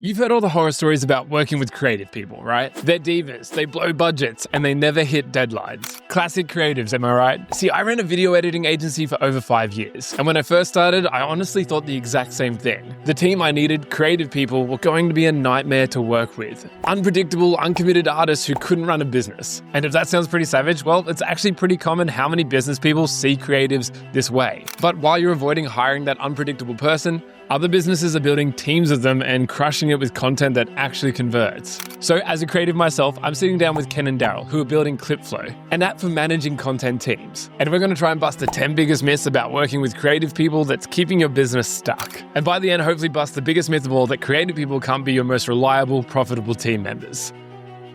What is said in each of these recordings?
You've heard all the horror stories about working with creative people, right? They're divas, they blow budgets, and they never hit deadlines. Classic creatives, am I right? See, I ran a video editing agency for over 5 years, and when I first started, I honestly thought the exact same thing. The team I needed, creative people, were going to be a nightmare to work with. Unpredictable, uncommitted artists who couldn't run a business. And if that sounds pretty savage, well, it's actually pretty common how many business people see creatives this way. But while you're avoiding hiring that unpredictable person, other businesses are building teams of them and crushing it with content that actually converts. So as a creative myself, I'm sitting down with Ken and Daryl, who are building Clipflow, an app for managing content teams. And we're going to try and bust the 10 biggest myths about working with creative people that's keeping your business stuck. And by the end, hopefully bust the biggest myth of all, that creative people can't be your most reliable, profitable team members.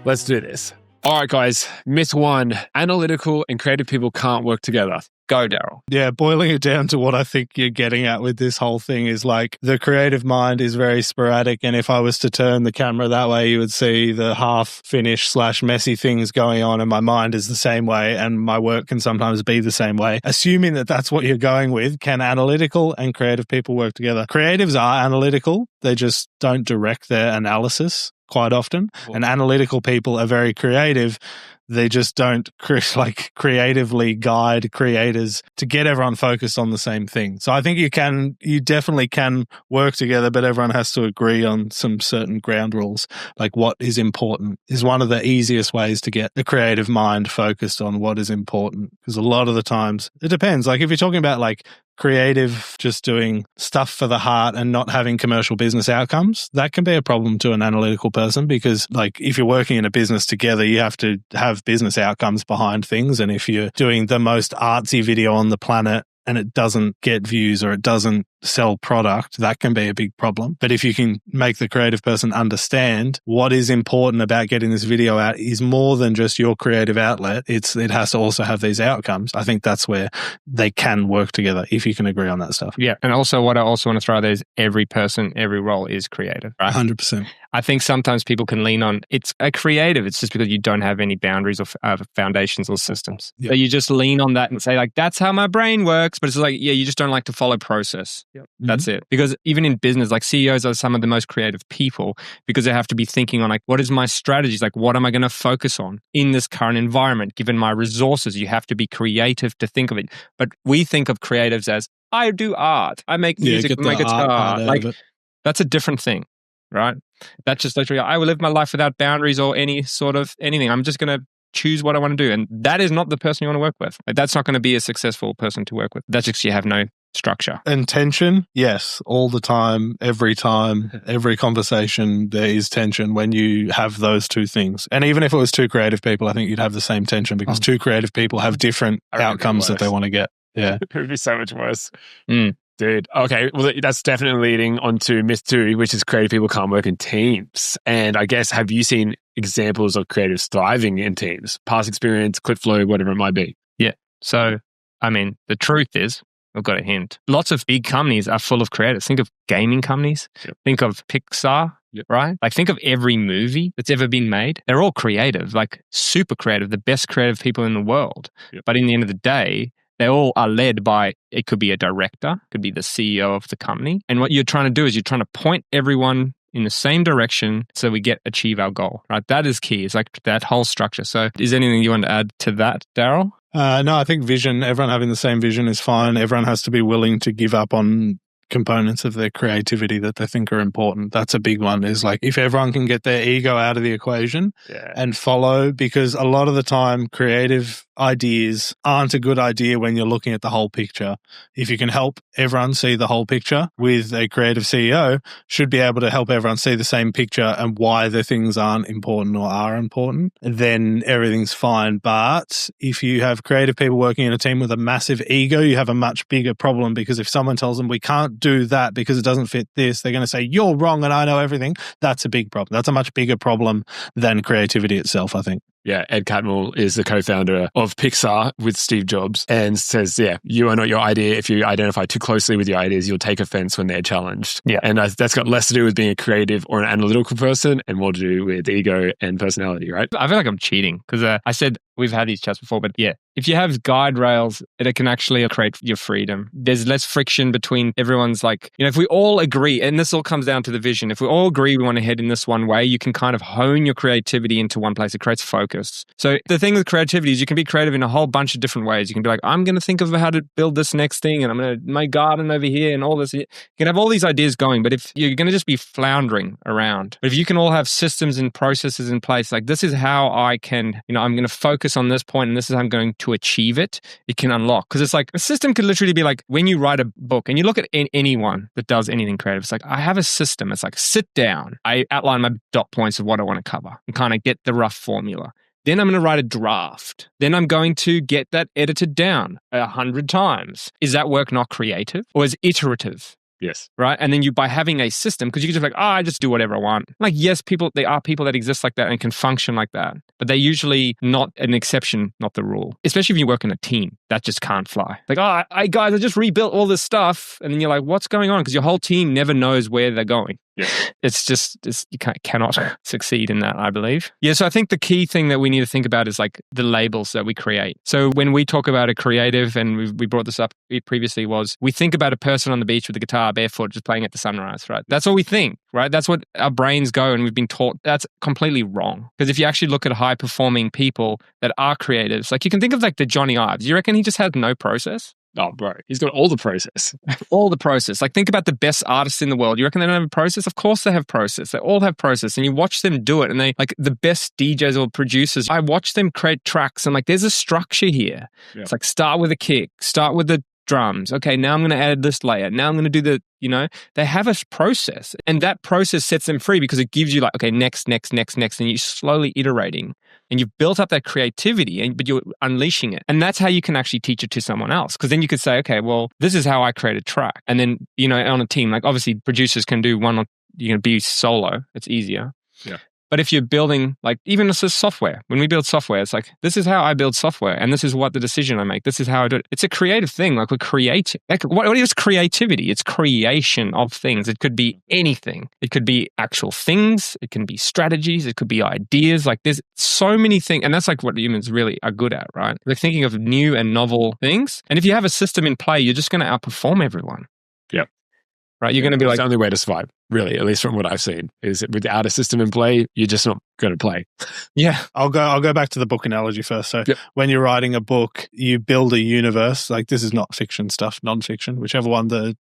Let's do this. All right, guys. Myth 1, analytical and creative people can't work together. Go, Daryl. Yeah, boiling it down to what I think you're getting at with this whole thing is like the creative mind is very sporadic. And if I was to turn the camera that way, you would see the half-finished / messy things going on. And my mind is the same way. And my work can sometimes be the same way. Assuming that that's what you're going with, can analytical and creative people work together? Creatives are analytical. They just don't direct their analysis quite often. Cool. And analytical people are very creative. They just don't creatively guide creators to get everyone focused on the same thing. So I think you definitely can work together, but everyone has to agree on some certain ground rules. Like what is important is one of the easiest ways to get the creative mind focused on what is important. Because a lot of the times it depends. Like if you're talking about like creative, just doing stuff for the heart and not having commercial business outcomes, that can be a problem to an analytical person, because like if you're working in a business together, you have to have business outcomes behind things. And if you're doing the most artsy video on the planet and it doesn't get views or it doesn't sell product, that can be a big problem. But if you can make the creative person understand what is important about getting this video out is more than just your creative outlet, it has to also have these outcomes. I think that's where they can work together if you can agree on that stuff. Yeah. And also what I also want to throw out there is every person, every role is creative, right? 100%. I think sometimes people can lean on, it's a creative, it's just because you don't have any boundaries or foundations or systems. Yep. So you just lean on that and say like, that's how my brain works. But it's like, yeah, you just don't like to follow process. Yep. That's it. Because even in business, like CEOs are some of the most creative people because they have to be thinking on like, what is my strategies? Like, what am I going to focus on in this current environment? Given my resources, you have to be creative to think of it. But we think of creatives as, I do art. I make music, make guitar. Like, that's a different thing, right? That's just literally, I will live my life without boundaries or any sort of anything. I'm just going to choose what I want to do. And that is not the person you want to work with. Like, that's not going to be a successful person to work with. That's just, you have no structure. And tension, yes, all the time, every conversation, there is tension when you have those two things. And even if it was two creative people, I think you'd have the same tension because two creative people have different outcomes that they want to get. Yeah. It would be so much worse. Dude. Okay. Well, that's definitely leading on to myth 2, which is creative people can't work in teams. And I guess, have you seen examples of creatives thriving in teams? Past experience, Clipflow, whatever it might be. Yeah. So, I mean, the truth is, I've got a hint. Lots of big companies are full of creators. Think of gaming companies. Yep. Think of Pixar, right? Like think of every movie that's ever been made. They're all creative, like super creative, the best creative people in the world. Yep. But in the end of the day, they all are led by, it could be a director, could be the CEO of the company. And what you're trying to do is you're trying to point everyone in the same direction so we achieve our goal, right? That is key. It's like that whole structure. So is there anything you want to add to that, Daryl? No, I think vision, everyone having the same vision is fine. Everyone has to be willing to give up on components of their creativity that they think are important. That's a big one, is like if everyone can get their ego out of the equation and follow, because a lot of the time creative ideas aren't a good idea when you're looking at the whole picture. If you can help everyone see the whole picture with a creative CEO, should be able to help everyone see the same picture and why the things aren't important or are important, then everything's fine. But if you have creative people working in a team with a massive ego, you have a much bigger problem, because if someone tells them we can't do that because it doesn't fit this, they're going to say, you're wrong and I know everything. That's a big problem. That's a much bigger problem than creativity itself, I think. Yeah, Ed Catmull is the co-founder of Pixar with Steve Jobs, and says, you are not your idea. If you identify too closely with your ideas, you'll take offense when they're challenged. Yeah. And that's got less to do with being a creative or an analytical person and more to do with ego and personality, right? I feel like I'm cheating because I said We've had these chats before, but yeah, if you have guide rails, it can actually create your freedom. There's less friction between everyone's like, if we all agree, and this all comes down to the vision, if we all agree we want to head in this one way, you can kind of hone your creativity into one place. It creates focus. So the thing with creativity is you can be creative in a whole bunch of different ways. You can be like, I'm going to think of how to build this next thing, and I'm going to my garden over here and all this. You can have all these ideas going, but if you're going to just be floundering around, but if you can all have systems and processes in place, like this is how I can, I'm going to focus on this point and this is how I'm going to achieve it, it can unlock. Because it's like a system could literally be like when you write a book and you look at anyone that does anything creative, it's like I have a system. It's like sit down, I outline my dot points of what I want to cover and kind of get the rough formula. Then I'm going to write a draft. Then I'm going to get that edited down 100 times. Is that work not creative or is it iterative? Yes. Right. And then by having a system, because you can just like, I just do whatever I want. Like, yes, there are people that exist like that and can function like that, but they're usually not an exception, not the rule. Especially if you work in a team, that just can't fly. Like, I just rebuilt all this stuff. And then you're like, what's going on? Because your whole team never knows where they're going. Yeah. It's you cannot succeed in that, I believe. Yeah, so I think the key thing that we need to think about is like the labels that we create. So when we talk about a creative, and we brought this up previously, was we think about a person on the beach with a guitar, barefoot, just playing at the sunrise, right? That's all we think, right? That's what our brains go, and we've been taught that's completely wrong. Because if you actually look at high-performing people that are creatives, like you can think of like the Johnny Ives. You reckon he just has no process? Oh, bro, he's got all the process. All the process. Like think about the best artists in the world. You reckon they don't have a process? Of course they have process. They all have process. And you watch them do it. And they like the best DJs or producers, I watch them create tracks and like there's a structure here. Yeah. It's like start with a kick, start with the drums. Okay, now I'm going to add this layer. Now I'm going to do they have a process. And that process sets them free because it gives you like, okay, next. And you're slowly iterating. And you've built up that creativity, but you're unleashing it. And that's how you can actually teach it to someone else. Because then you could say, okay, well, this is how I create a track. And then, on a team, like obviously producers can do one, be solo. It's easier. Yeah. But if you're building, like even this is software, when we build software, it's like, this is how I build software. And this is what the decision I make. This is how I do it. It's a creative thing. Like we're creating. Like, what is creativity? It's creation of things. It could be anything. It could be actual things. It can be strategies. It could be ideas. Like there's so many things. And that's like what humans really are good at, right? They're thinking of new and novel things. And if you have a system in play, you're just going to outperform everyone. Yep. Right? You're going to be like... It's the only way to survive, really, at least from what I've seen, is that without a system in play, you're just not going to play. Yeah. I'll go back to the book analogy first. So when you're writing a book, you build a universe. Like this is not fiction stuff, non-fiction, whichever one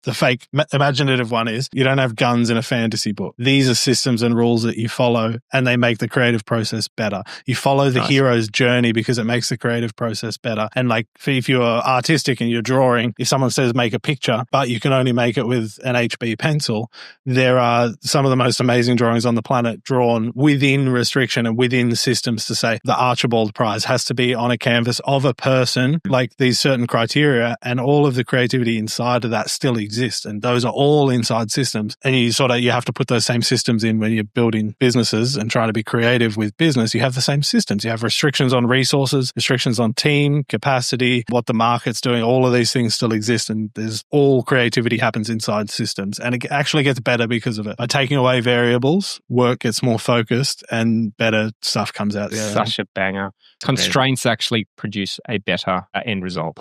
the fake imaginative one is. You don't have guns in a fantasy book. These are systems and rules that you follow, and they make the creative process better. You follow the hero's journey because it makes the creative process better. And like if you're artistic and you're drawing, if someone says make a picture, but you can only make it with an HB pencil, there are some of the most amazing drawings on the planet drawn within restriction and within systems to say the Archibald Prize has to be on a canvas of a person, like these certain criteria, and all of the creativity inside of that still exists. And those are all inside systems. And you have to put those same systems in when you're building businesses and trying to be creative with business. You have the same systems. You have restrictions on resources, restrictions on team capacity, what the market's doing. All of these things still exist. And all creativity happens inside systems. And it actually gets better because of it. By taking away variables, work gets more focused and better stuff comes out. Such a banger. Constraints actually produce a better end result.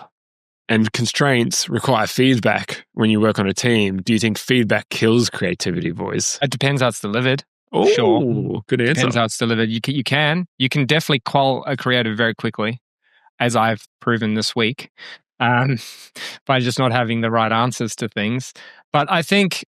And constraints require feedback when you work on a team. Do you think feedback kills creativity, boys? It depends how it's delivered. Oh, sure. Good answer. Depends how it's delivered. You can definitely quell a creative very quickly, as I've proven this week, by just not having the right answers to things. But I think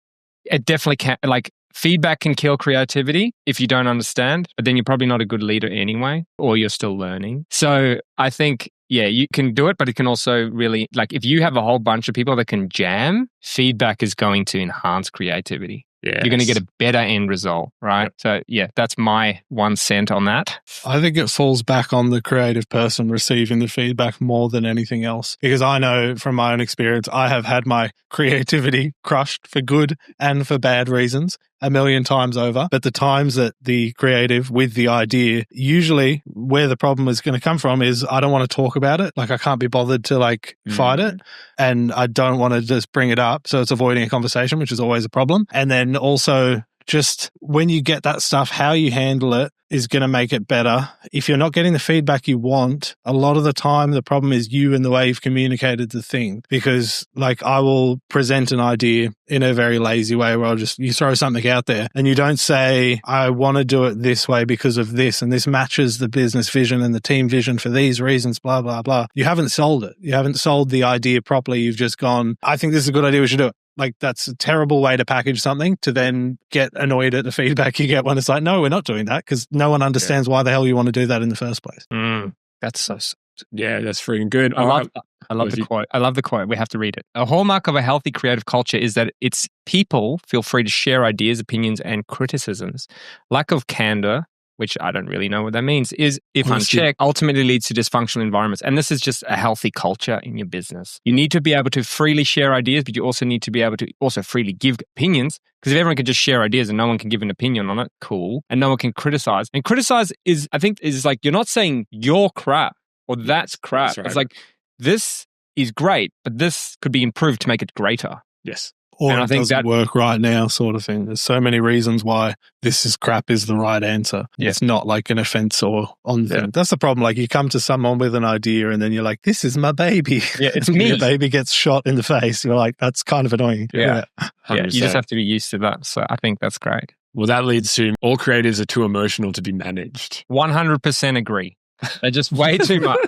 it definitely can, like, feedback can kill creativity if you don't understand, but then you're probably not a good leader anyway, or you're still learning. So I think, you can do it, but it can also really, like, if you have a whole bunch of people that can jam, feedback is going to enhance creativity. Yes. You're going to get a better end result, right? Yep. So, that's my 1 cent on that. I think it falls back on the creative person receiving the feedback more than anything else. Because I know from my own experience, I have had my creativity crushed for good and for bad reasons a million times over. But the times that the creative with the idea, usually where the problem is going to come from is I don't want to talk about it. Like I can't be bothered to fight it. And I don't want to just bring it up. So it's avoiding a conversation, which is always a problem. And then also just when you get that stuff, how you handle it is going to make it better. If you're not getting the feedback you want, a lot of the time, the problem is you and the way you've communicated the thing. Because like I will present an idea in a very lazy way where you throw something out there and you don't say, I want to do it this way because of this. And this matches the business vision and the team vision for these reasons, blah, blah, blah. You haven't sold it. You haven't sold the idea properly. You've just gone, I think this is a good idea. We should do it. Like that's a terrible way to package something to then get annoyed at the feedback you get when it's like, no, we're not doing that because no one understands why the hell you want to do that in the first place. That's so. Yeah, that's freaking good. I love the quote. I love the quote. We have to read it. A hallmark of a healthy creative culture is that its people feel free to share ideas, opinions, and criticisms. Lack of candor, which I don't really know what that means, is, if unchecked, ultimately leads to dysfunctional environments. And this is just a healthy culture in your business. You need to be able to freely share ideas, but you also need to be able to also freely give opinions. Because if everyone can just share ideas and no one can give an opinion on it, cool. And no one can criticize. And criticize is, I think, is like, you're not saying you're crap or that's crap. That's right. It's like, this is great, but this could be improved to make it greater. Yes. Or it doesn't work right now sort of thing. There's so many reasons why this is crap is the right answer. Yeah. It's not like an offense or on thing. That's the problem. Like you come to someone with an idea and then you're like, this is my baby. Yeah, it's me. Your baby gets shot in the face. You're like, that's kind of annoying. Yeah. You just have to be used to that. So I think that's great. Well, that leads to all creatives are too emotional to be managed. 100% agree. They're just way too much.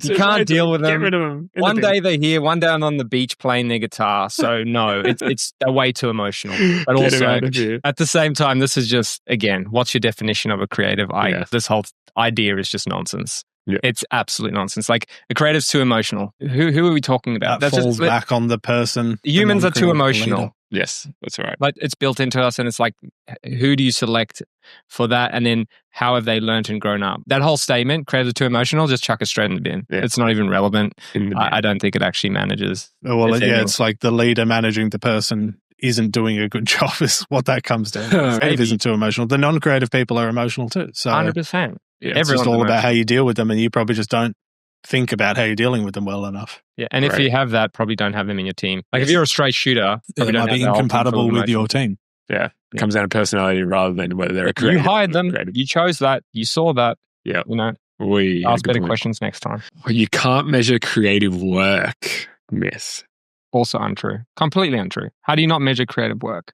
You can't deal with them. Get rid of them. One day they're here, one day I'm on the beach playing their guitar. So no, it's they're way too emotional. But also, at the same time, this is just, again, what's your definition of a creative? This whole idea is just nonsense. Yeah. It's absolute nonsense. Like a creative's too emotional. Who are we talking about? That falls back on the person. Humans are too emotional. Leader. Yes, that's right. Like it's built into us, and it's like, who do you select for that? And then how have they learned and grown up? That whole statement, creatives are too emotional, just chuck it straight in the bin. Yeah. It's not even relevant. I don't think it actually manages. Well, it's like the leader managing the person isn't doing a good job is what that comes down to. Creative isn't too emotional. The non-creative people are emotional too. So 100%. Yeah, it's just all about how you deal with them, and you probably just don't think about how you're dealing with them well enough. Yeah, and if you have that, probably don't have them in your team. Like if you're a straight shooter, it might be incompatible with your team. Yeah, it comes down to personality rather than whether they're a creative. You hired them, you chose that, you saw that. Yeah, ask better questions next time. Well, you can't measure creative work. Myth. Also untrue. Completely untrue. How do you not measure creative work?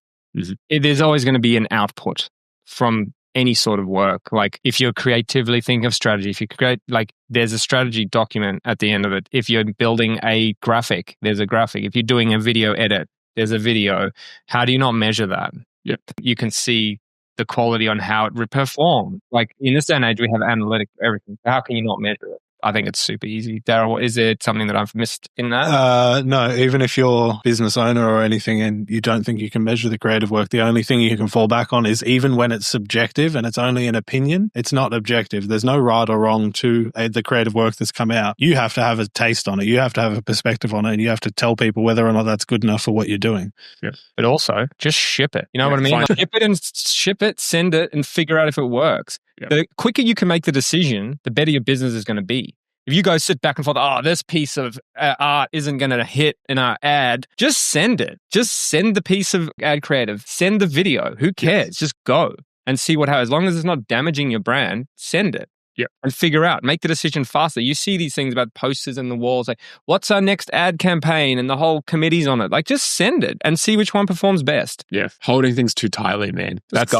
There's always going to be an output from any sort of work. Like if you're creatively thinking of strategy, if you create, like there's a strategy document at the end of it. If you're building a graphic, there's a graphic. If you're doing a video edit, there's a video. How do you not measure that? Yep. You can see the quality on how it performed. Like in this day and age, we have analytics for everything. How can you not measure it? I think it's super easy. Daryl, is there something that I've missed in that? No, even if you're a business owner or anything and you don't think you can measure the creative work, the only thing you can fall back on is even when it's subjective and it's only an opinion, it's not objective. There's no right or wrong to the creative work that's come out. You have to have a taste on it. You have to have a perspective on it, and you have to tell people whether or not that's good enough for what you're doing. Yeah. But also, just ship it. You know what I mean? Like, ship it, send it, and figure out if it works. Yep. The quicker you can make the decision, the better your business is going to be. If you go sit back and forth, this piece of art isn't going to hit in our ad, just send it. Just send the piece of ad creative. Send the video. Who cares? Yes. Just go and see what happens. As long as it's not damaging your brand, send it. Yeah. And figure out, make the decision faster. You see these things about posters in the walls, like, what's our next ad campaign? And the whole committee's on it. Like, just send it and see which one performs best. Yeah. Holding things too tightly, man. That's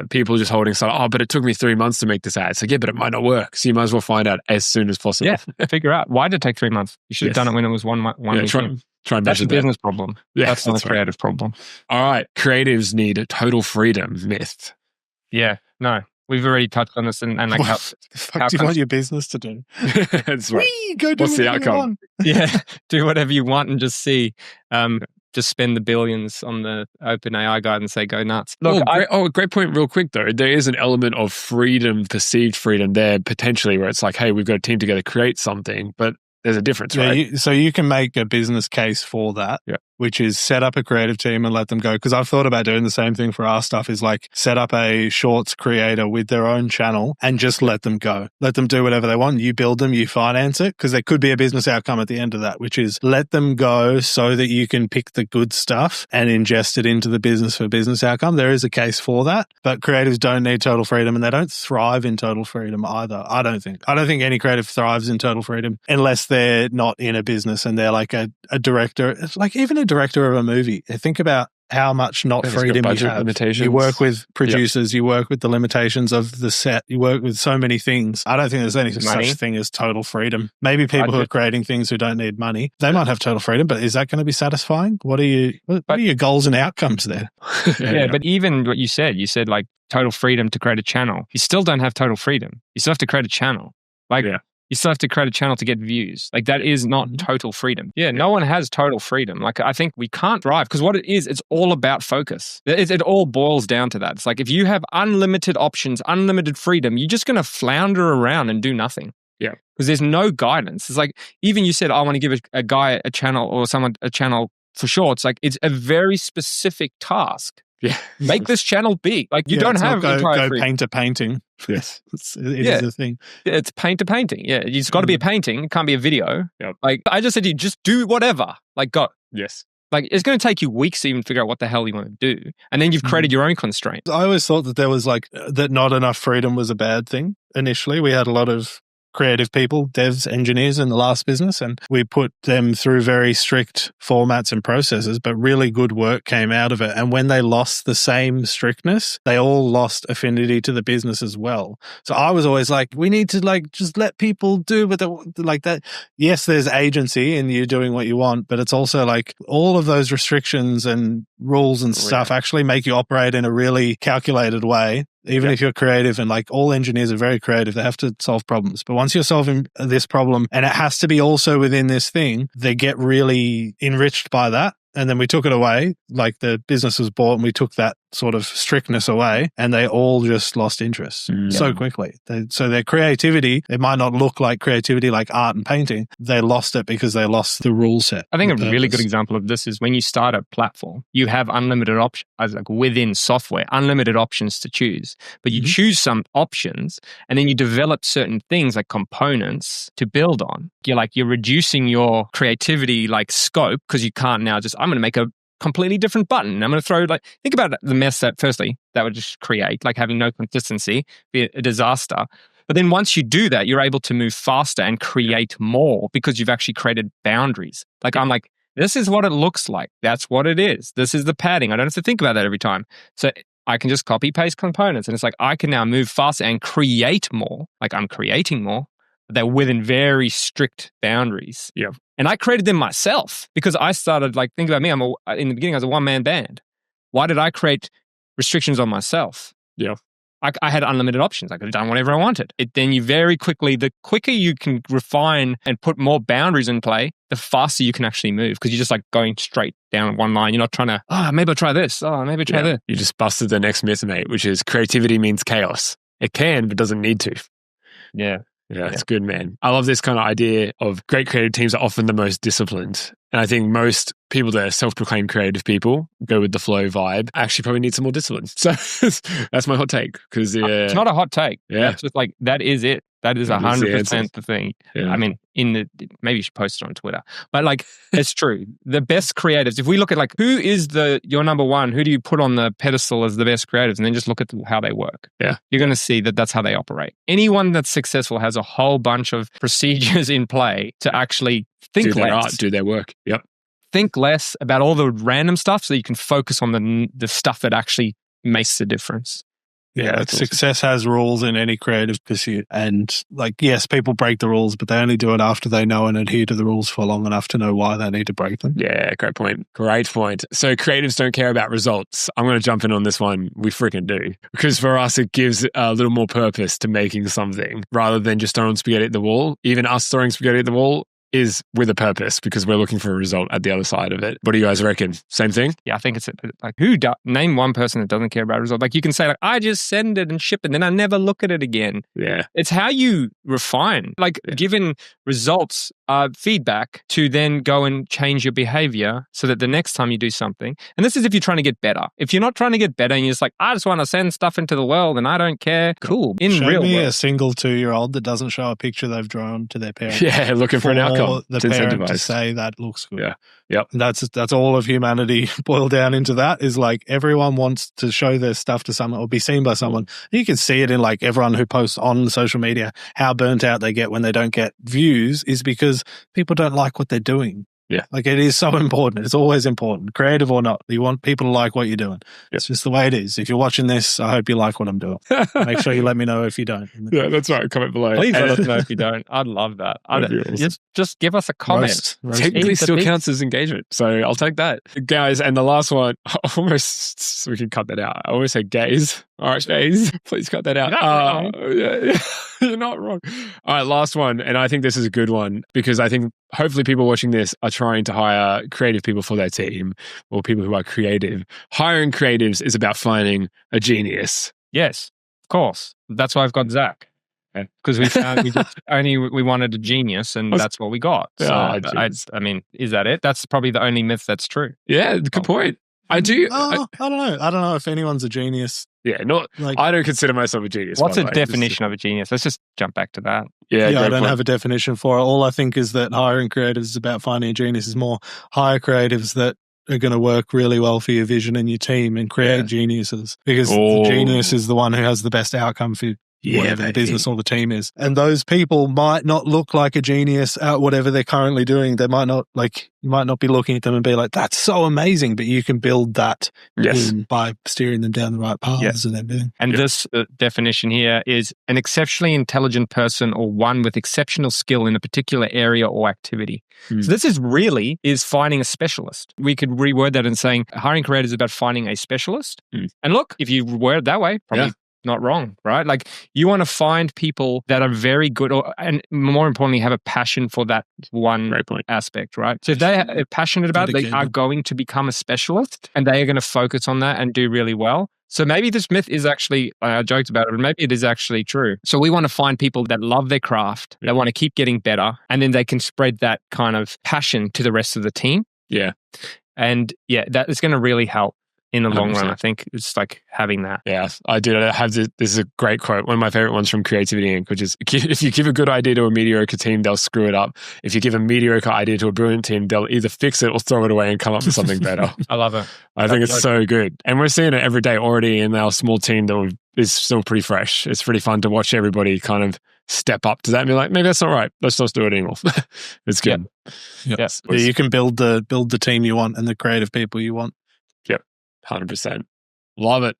people just holding stuff. But it took me 3 months to make this ad. So, but it might not work. So you might as well find out as soon as possible. Yeah. Figure out. Why did it take 3 months? You should have done it when it was one week. Try and measure that's a business that. problem. Yeah, that's not a creative problem. All right. Creatives need a total freedom myth. Yeah. No. We've already touched on this and like how the fuck do you want your business to do? That's right. Go do What's the outcome? Yeah, do whatever you want and just see. Just spend the billions on the OpenAI guide and say go nuts. Look, great point. Real quick though, there is an element of freedom, perceived freedom there potentially, where it's like, hey, we've got a team together, create something, but there's a difference, right? So you can make a business case for that. Yeah. which is set up a creative team and let them go. Because I've thought about doing the same thing for our stuff, is like set up a shorts creator with their own channel and just let them go. Let them do whatever they want. You build them, you finance it, because there could be a business outcome at the end of that, which is let them go so that you can pick the good stuff and ingest it into the business for business outcome. There is a case for that, but creatives don't need total freedom and they don't thrive in total freedom either. I don't think any creative thrives in total freedom unless they're not in a business and they're like a director. It's like even a director of a movie. Think about how much not freedom you have. Limitations. You work with producers, you work with the limitations of the set, you work with so many things. I don't think there's any such thing as total freedom. Maybe people who are creating things who don't need money, they might have total freedom, but is that going to be satisfying? What are your goals and outcomes there? Yeah, but even what you said like total freedom to create a channel. You still don't have total freedom. You still have to create a channel. You still have to create a channel to get views. Like that is not total freedom. Yeah, no one has total freedom. Like I think we can't thrive because what it is, it's all about focus. It all boils down to that. It's like if you have unlimited options, unlimited freedom, you're just going to flounder around and do nothing. Yeah. Because there's no guidance. It's like even you said, I want to give a guy a channel or someone a channel for shorts. Like it's a very specific task. Yeah. Make this channel big. Like you don't have go paint to painting. Yes. It is a thing. It's paint to painting. Yeah. It's got to be a painting. It can't be a video. Yep. Like I just said to you, just do whatever. Like go. Yes. Like it's going to take you weeks to even figure out what the hell you want to do. And then you've created your own constraints. I always thought that there was like, that not enough freedom was a bad thing. Initially, we had a lot of creative people, devs, engineers in the last business, and we put them through very strict formats and processes, but really good work came out of it. And when they lost the same strictness, they all lost affinity to the business as well. So I was always like, we need to like just let people do what they like that. Yes, there's agency in you doing what you want, but it's also like all of those restrictions and rules and stuff actually make you operate in a really calculated way. Even if you're creative, and like all engineers are very creative, they have to solve problems. But once you're solving this problem and it has to be also within this thing, they get really enriched by that. And then we took it away, like the business was bought and we took that sort of strictness away and they all just lost interest so quickly. So their creativity, it might not look like creativity like art and painting. They lost it because they lost the rule set. I think a really good example of this is when you start a platform, you have unlimited options, like within software, unlimited options to choose. But you choose some options and then you develop certain things like components to build on. You're reducing your creativity like scope because you can't now just, I'm going to make a completely different button. I'm going to throw think about the mess that firstly that would just create, like having no consistency, be a disaster. But then once you do that, you're able to move faster and create more because you've actually created boundaries. Like I'm like, this is what it looks like. That's what it is. This is the padding. I don't have to think about that every time. So I can just copy paste components and it's like, I can now move faster and create more. Like I'm creating more. They're within very strict boundaries. Yeah. And I created them myself because I started think about me. In the beginning, I was a one-man band. Why did I create restrictions on myself? Yeah. I had unlimited options. I could have done whatever I wanted. Then you very quickly, the quicker you can refine and put more boundaries in play, the faster you can actually move because you're just like going straight down one line. You're not trying to, maybe I'll try this. Maybe I'll try this. You just busted the next myth, mate, which is creativity means chaos. It can, but doesn't need to. Yeah. Yeah, it's good, man. I love this kind of idea of great creative teams are often the most disciplined. And I think most people that are self-proclaimed creative people go with the flow vibe actually probably need some more discipline. So that's my hot take. Because it's not a hot take. Yeah. It's just like, that is it. That is 100% the thing. Yeah. I mean, maybe you should post it on Twitter. But like, it's true. The best creatives, if we look at like, who is your number one? Who do you put on the pedestal as the best creatives? And then just look at how they work. Yeah. You're going to see that that's how they operate. Anyone that's successful has a whole bunch of procedures in play to actually think do their less. art, do their work. Yep. Think less about all the random stuff so you can focus on the stuff that actually makes the difference. Yeah, success has rules in any creative pursuit. And like, yes, people break the rules, but they only do it after they know and adhere to the rules for long enough to know why they need to break them. Yeah, great point. Great point. So creatives don't care about results. I'm going to jump in on this one. We freaking do. Because for us, it gives a little more purpose to making something rather than just throwing spaghetti at the wall. Even us throwing spaghetti at the wall, is with a purpose because we're looking for a result at the other side of it. What do you guys reckon? Same thing? Yeah, I think it's like name one person that doesn't care about a result. Like you can say like, I just send it and ship it, and then I never look at it again. Yeah. It's how you refine, like given results, feedback to then go and change your behavior so that the next time you do something, and this is if you're trying to get better. If you're not trying to get better and you're just like, I just want to send stuff into the world and I don't care. Cool. Show me a single 2-year-old that doesn't show a picture they've drawn to their parents. Yeah, looking for an outcome. The parent to say that looks good. Yeah. Yep. And that's all of humanity boiled down into that is like everyone wants to show their stuff to someone or be seen by someone. You can see it in like everyone who posts on social media, how burnt out they get when they don't get views is because people don't like what they're doing. Yeah. Like it is so important. It's always important, creative or not. You want people to like what you're doing. Yeah. It's just the way it is. If you're watching this, I hope you like what I'm doing. Make sure you let me know if you don't. Yeah, that's right. Comment below. Please let us know if you don't. I'd love that. Awesome. Just give us a comment. Roast. Technically still counts as engagement. So I'll take that. Guys, and the last one, almost, we can cut that out. I always say gays. All right, gays, please cut that out. Yeah, you're not wrong. All right, last one. And I think this is a good one because I think hopefully people watching this are trying to hire creative people for their team or people who are creative. Hiring creatives is about finding a genius. Yes, of course. That's why I've got Zach. Because we found we wanted a genius and that's what we got. So I mean, is that it? That's probably the only myth that's true. Yeah, good point. I do. I don't know. I don't know if anyone's a genius. Yeah, not like I don't consider myself a genius. What's a definition of a genius? Let's just jump back to that. Yeah, I don't have a definition for it. All I think is that hiring creatives is about finding a genius. Is more hire creatives that are going to work really well for your vision and your team and create geniuses because the genius is the one who has the best outcome for whatever the business or the team is. And those people might not look like a genius at whatever they're currently doing. They might not you might not be looking at them and be like, that's so amazing, but you can build that by steering them down the right paths and everything. And this definition here is an exceptionally intelligent person or one with exceptional skill in a particular area or activity. So this is finding a specialist. We could reword that and saying hiring creators is about finding a specialist. And look, if you word it that way, probably not wrong, right? Like you want to find people that are very good and more importantly, have a passion for that one aspect, right? So if they are passionate about it, they are going to become a specialist and they are going to focus on that and do really well. So maybe this myth is actually, I joked about it, but maybe it is actually true. So we want to find people that love their craft, that want to keep getting better, and then they can spread that kind of passion to the rest of the team. Yeah. And that is going to really help. In the long 100%. Run, I think it's like having that. Yeah, I did. I have this is a great quote. One of my favorite ones from Creativity Inc., which is, if you give a good idea to a mediocre team, they'll screw it up. If you give a mediocre idea to a brilliant team, they'll either fix it or throw it away and come up with something better. I love it. I think it's so good. And we're seeing it every day already in our small team that is still pretty fresh. It's pretty fun to watch everybody kind of step up to that and be like, maybe that's not right. Let's not do it anymore. It's good. Yeah, you can build the team you want and the creative people you want. 100%. Love it.